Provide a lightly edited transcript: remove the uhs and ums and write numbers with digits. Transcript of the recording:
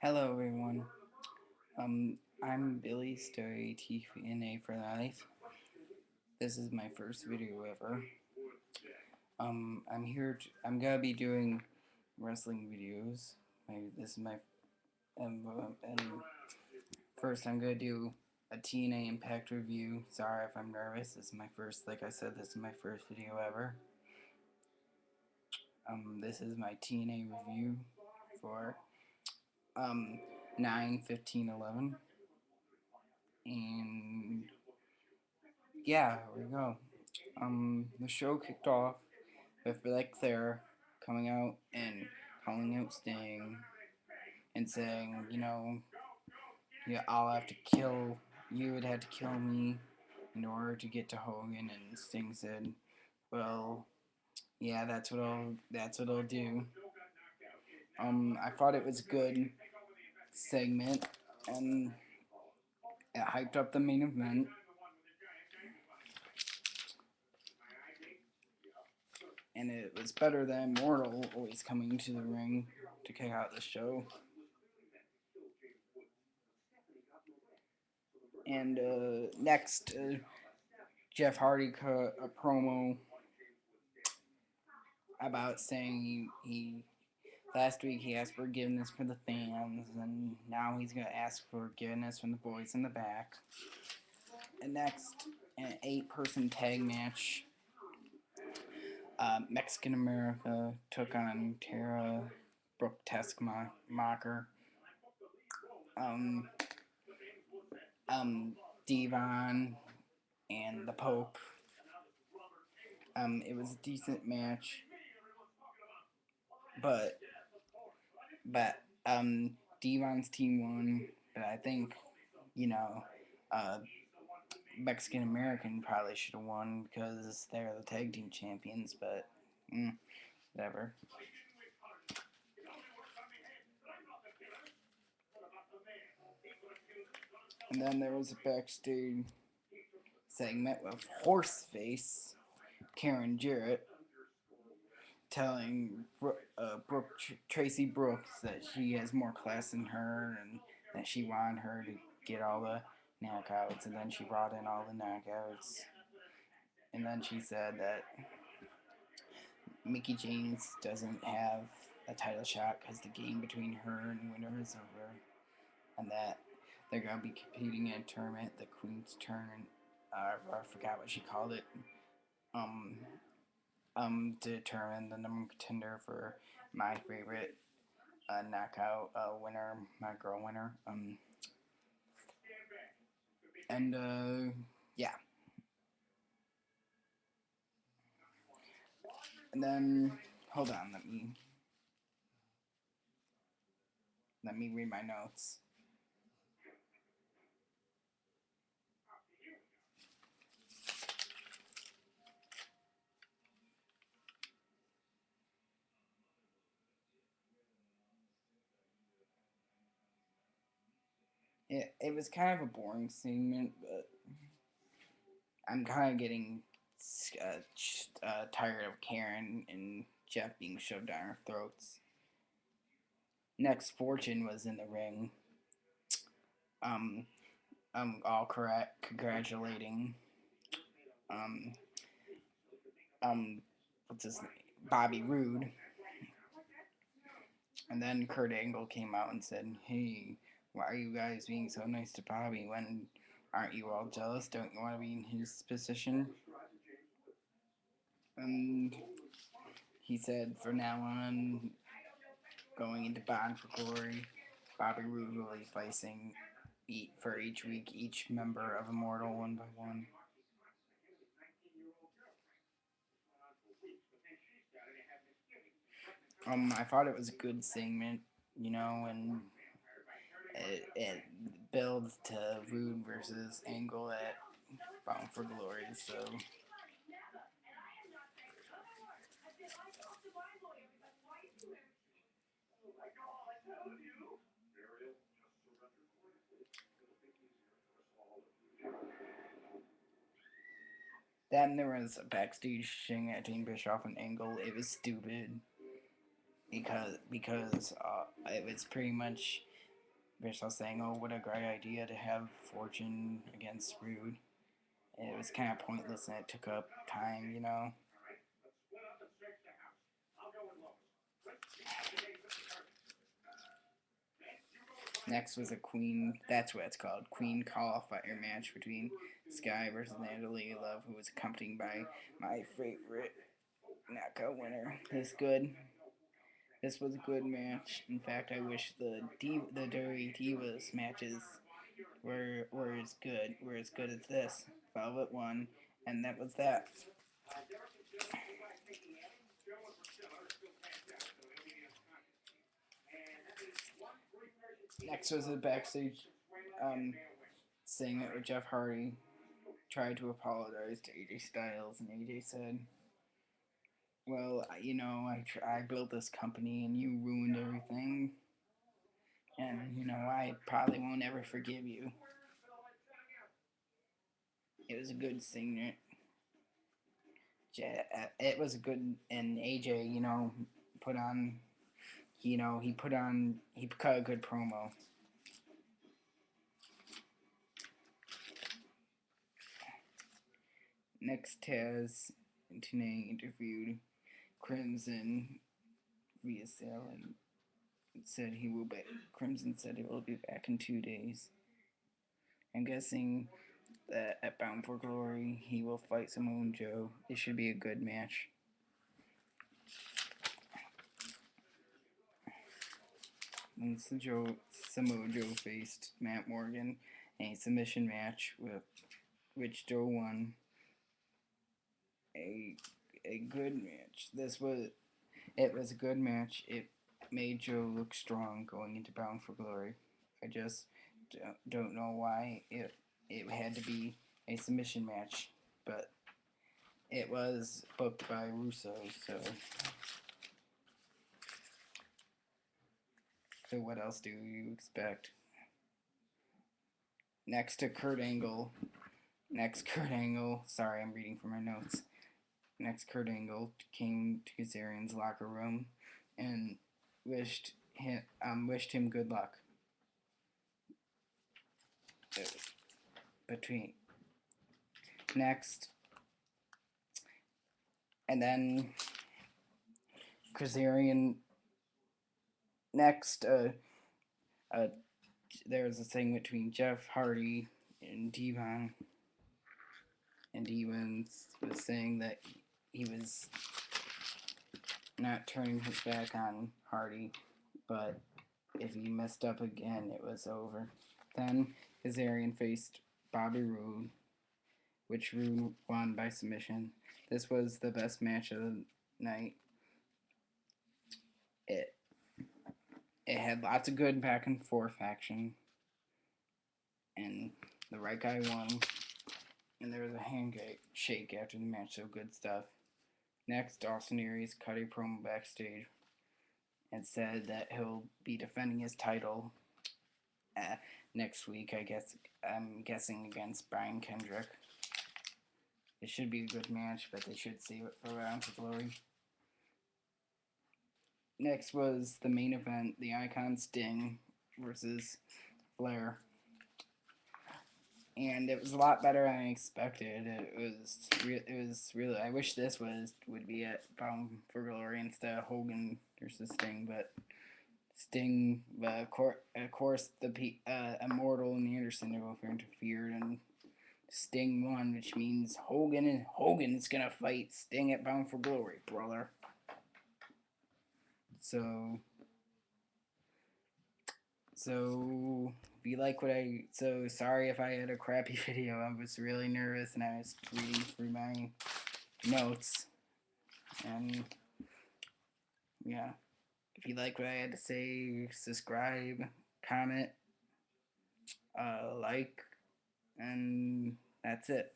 Hello everyone. I'm Billy Story TNA for Life. This is my first video ever. I'm gonna be doing wrestling videos. This is my and first I'm gonna do a TNA Impact review. Sorry if I'm nervous. This is my first, like I said, this is my first video ever. This is my TNA review for 9/15/11, and yeah, here we go. The show kicked off with Ric Flair coming out and calling out Sting and saying, yeah, you would have to kill me in order to get to Hogan. And Sting said, well, yeah, that's what I'll do. I thought it was a good segment, and it hyped up the main event. And it was better than Mortal always coming to the ring to kick out the show. And next, Jeff Hardy cut a promo about saying he last week he asked forgiveness for the fans, and now he's gonna ask for forgiveness from the boys in the back. And next, an 8-person tag match. Mexican America took on Tara Brooke Teskmacher. Um, Devon and the Pope. It was a decent match, but Devon's team won. But I think you know, uh, Mexican American probably should have won because they're the tag team champions. But whatever. And then there was a backstage segment with Horseface Karen Jarrett telling Tracy Brooks that she has more class than her and that she wanted her to get all the knockouts, and then she brought in all the knockouts. And then she said that Mickie James doesn't have a title shot because the game between her and winner is over, and that they're going to be competing in a tournament, the Queen's Tournament. I forgot what she called it. To determine the number one contender for my favorite knockout winner, my girl winner. And yeah. And then hold on, let me read my notes. It was kind of a boring segment, but I'm kind of getting tired of Karen and Jeff being shoved down our throats. Next, Fortune was in the ring. Um, all correct, congratulating. Um, what's his name? Bobby Roode. And then Kurt Angle came out and said, "Hey, why are you guys being so nice to Bobby? When aren't you all jealous? Don't you want to be in his position?" And he said, "For now on, going into Bond for Glory, Bobby Roode will be facing for each week each member of Immortal one by one." I thought it was a good segment, and it builds to Roode versus Angle at Bound for Glory. So then there was a backstage thing at Dean Bischoff and Angle. It was stupid because it was pretty much official saying, "Oh, what a great idea to have Fortune against Rude." It was kind of pointless and it took up time, you know. Next was a Queen, that's what it's called, Queen qualifier match between Sky versus Natalie Love, who was accompanied by my favorite knockout winner. This was a good match. In fact, I wish the Dirty Divas matches were as good as this. Velvet won, and that was that. Next was a backstage segment with Jeff Hardy tried to apologize to AJ Styles, and AJ said, "Well, you know, I built this company, and you ruined everything, and you know, I probably won't ever forgive you." It was a good segment. It was a good, and AJ, you know, put on, he cut a good promo. Next, Taz and TNA interviewed Crimson via cell and said he will be. Crimson said he will be back in 2 days. I'm guessing that at Bound for Glory he will fight Samoa Joe. It should be a good match. And Samoa Joe faced Matt Morgan in a submission match with which Joe won. A good match. It was a good match. It made Joe look strong going into Bound for Glory. I just don't know why it had to be a submission match, but it was booked by Russo, so what else do you expect? Next, Kurt Angle. Sorry, I'm reading from my notes. Next, Kurt Angle came to Kazarian's locker room and wished him good luck. Next, and then Kazarian. Next, there was a thing between Jeff Hardy and Devon, and Devon was saying that he was not turning his back on Hardy, but if he messed up again, it was over. Then Kazarian faced Bobby Roode, which Roode won by submission. This was the best match of the night. It had lots of good back and forth action, and the right guy won. And there was a handshake after the match, so good stuff. Next, Austin Aries cut a promo backstage and said that he'll be defending his title next week. I'm guessing against Brian Kendrick. It should be a good match, but they should save it for Bound for Glory. Next was the main event, the Icon Sting versus Flair. And it was a lot better than I expected. It was really. I wish this would be at Bound for Glory instead of Hogan versus Sting, but Sting, of course, the Immortal and Anderson interfered, and Sting won, which means Hogan's gonna fight Sting at Bound for Glory, brother. So if you like sorry if I had a crappy video. I was really nervous and I was reading through my notes. And yeah, if you like what I had to say, subscribe, comment, like, and that's it.